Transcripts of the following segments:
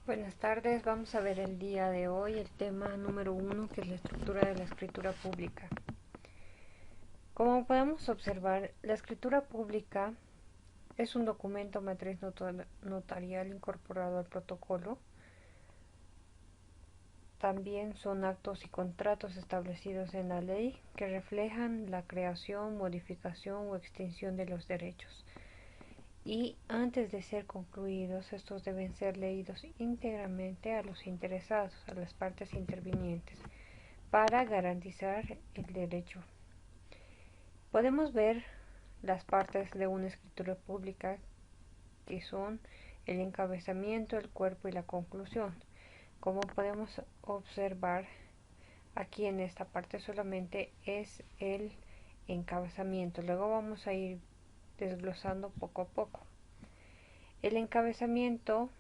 Buenas tardes, vamos a ver el día de hoy el tema número 1, que es la estructura de la escritura pública. Como podemos observar, la escritura pública es un documento matriz notarial incorporado al protocolo. También son actos y contratos establecidos en la ley que reflejan la creación, modificación o extinción de los derechos. Y antes de ser concluidos, estos deben ser leídos íntegramente a los interesados, a las partes intervinientes, para garantizar el derecho. Podemos ver las partes de una escritura pública, que son el encabezamiento, el cuerpo y la conclusión. Como podemos observar, aquí en esta parte solamente es el encabezamiento. Luego vamos a ir desglosando poco a poco. El encabezamiento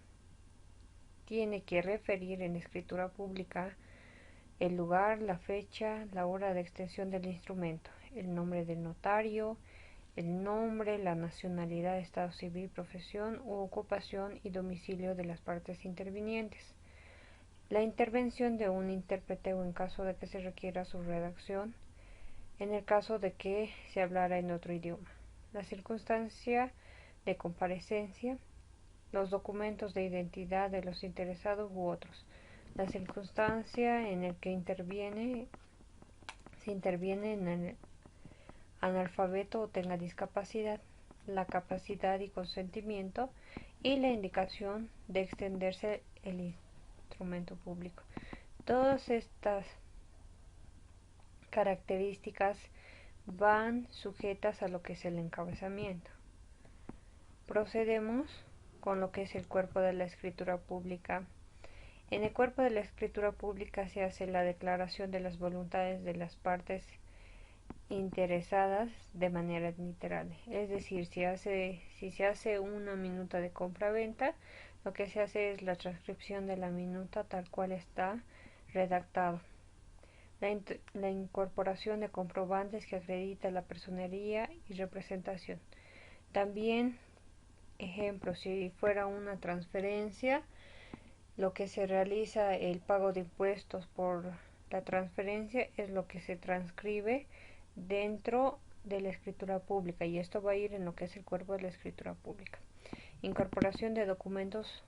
tiene que referir en escritura pública el lugar, la fecha, la hora de extensión del instrumento, el nombre del notario, el nombre, la nacionalidad, estado civil, profesión u ocupación y domicilio de las partes intervinientes. La intervención de un intérprete o en caso de que se requiera su redacción, en el caso de que se hablara en otro idioma. La circunstancia de comparecencia, los documentos de identidad de los interesados u otros. La circunstancia en el que se interviene en el analfabeto o tenga discapacidad, la capacidad y consentimiento y la indicación de extenderse el instrumento público. Todas estas características van sujetas a lo que es el encabezamiento. Procedemos con lo que es el cuerpo de la escritura pública. En el cuerpo de la escritura pública se hace la declaración de las voluntades de las partes interesadas de manera literal. Es decir, si se hace una minuta de compra-venta, lo que se hace es la transcripción de la minuta tal cual está redactado. La incorporación de comprobantes que acredita la personería y representación. También, ejemplo, si fuera una transferencia, lo que se realiza el pago de impuestos por la transferencia es lo que se transcribe dentro de la escritura pública, y esto va a ir en lo que es el cuerpo de la escritura pública. Incorporación de documentos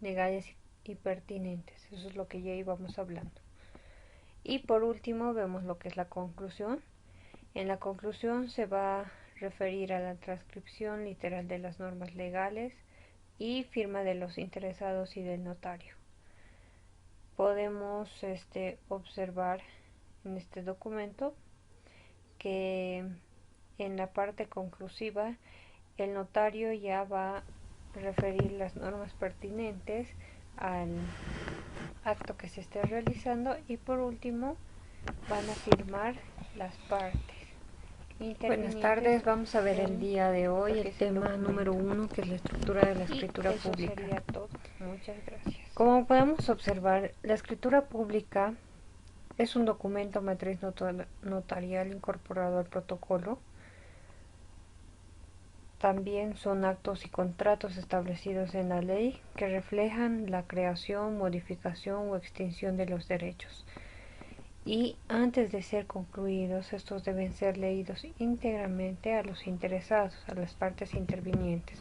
legales y pertinentes, eso es lo que ya íbamos hablando. Y por último vemos lo que es la conclusión. En la conclusión se va a referir a la transcripción literal de las normas legales y firma de los interesados y del notario. Podemos observar en este documento que en la parte conclusiva el notario ya va a referir las normas pertinentes al acto que se esté realizando, y por último van a firmar las partes. Buenas tardes, vamos a ver el día de hoy el tema número 1, que es la estructura de la escritura pública. Sería todo. Muchas gracias. Como podemos observar, la escritura pública es un documento matriz notarial incorporado al protocolo. También son actos y contratos establecidos en la ley que reflejan la creación, modificación o extinción de los derechos. Y antes de ser concluidos, estos deben ser leídos íntegramente a los interesados, a las partes intervinientes,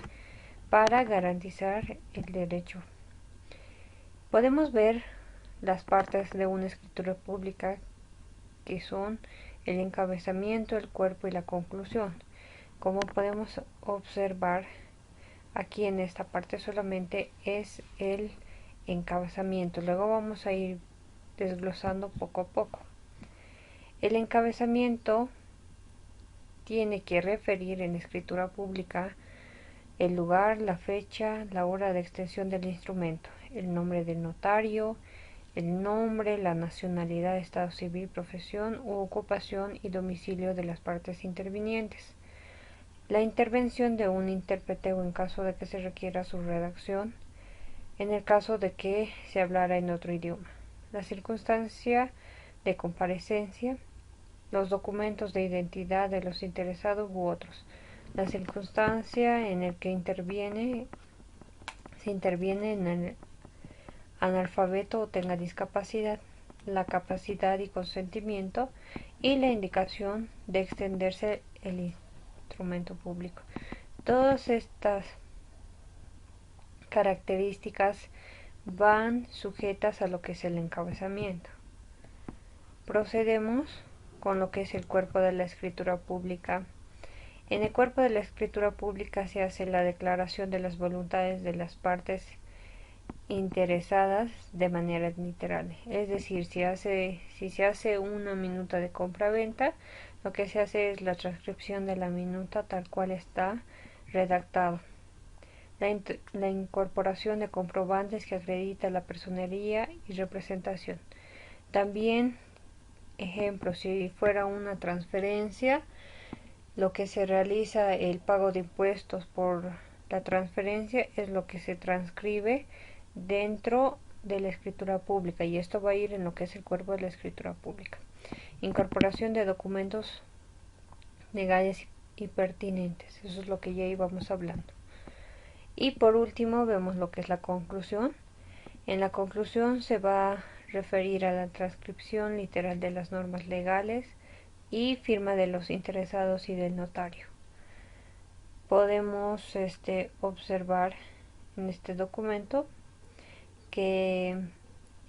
para garantizar el derecho. Podemos ver las partes de una escritura pública, que son el encabezamiento, el cuerpo y la conclusión. Como podemos observar, aquí en esta parte solamente es el encabezamiento. Luego vamos a ir desglosando poco a poco. El encabezamiento tiene que referir en escritura pública el lugar, la fecha, la hora de extensión del instrumento, el nombre del notario, el nombre, la nacionalidad, estado civil, profesión u ocupación y domicilio de las partes intervinientes. La intervención de un intérprete o en caso de que se requiera su redacción, en el caso de que se hablara en otro idioma. La circunstancia de comparecencia, los documentos de identidad de los interesados u otros. La circunstancia en el que se interviene en el analfabeto o tenga discapacidad, la capacidad y consentimiento y la indicación de extenderse el instrumento público. Todas estas características van sujetas a lo que es el encabezamiento. Procedemos con lo que es el cuerpo de la escritura pública. En el cuerpo de la escritura pública se hace la declaración de las voluntades de las partes interesadas de manera literal. Es decir, si se hace una minuta de compra-venta, lo que se hace es la transcripción de la minuta tal cual está redactado. La incorporación de comprobantes que acredita la personería y representación. También, ejemplo, si fuera una transferencia, lo que se realiza el pago de impuestos por la transferencia es lo que se transcribe dentro de la escritura pública, y esto va a ir en lo que es el cuerpo de la escritura pública. Incorporación de documentos legales y pertinentes, eso es lo que ya íbamos hablando. Y por último vemos lo que es la conclusión. En la conclusión se va a referir a la transcripción literal de las normas legales y firma de los interesados y del notario. Podemos observar en este documento que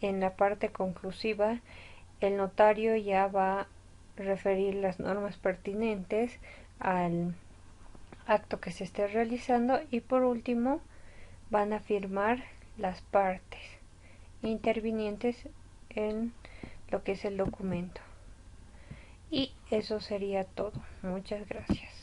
en la parte conclusiva el notario ya va a referir las normas pertinentes al acto que se esté realizando, y por último van a firmar las partes intervinientes en lo que es el documento. Y eso sería todo. Muchas gracias.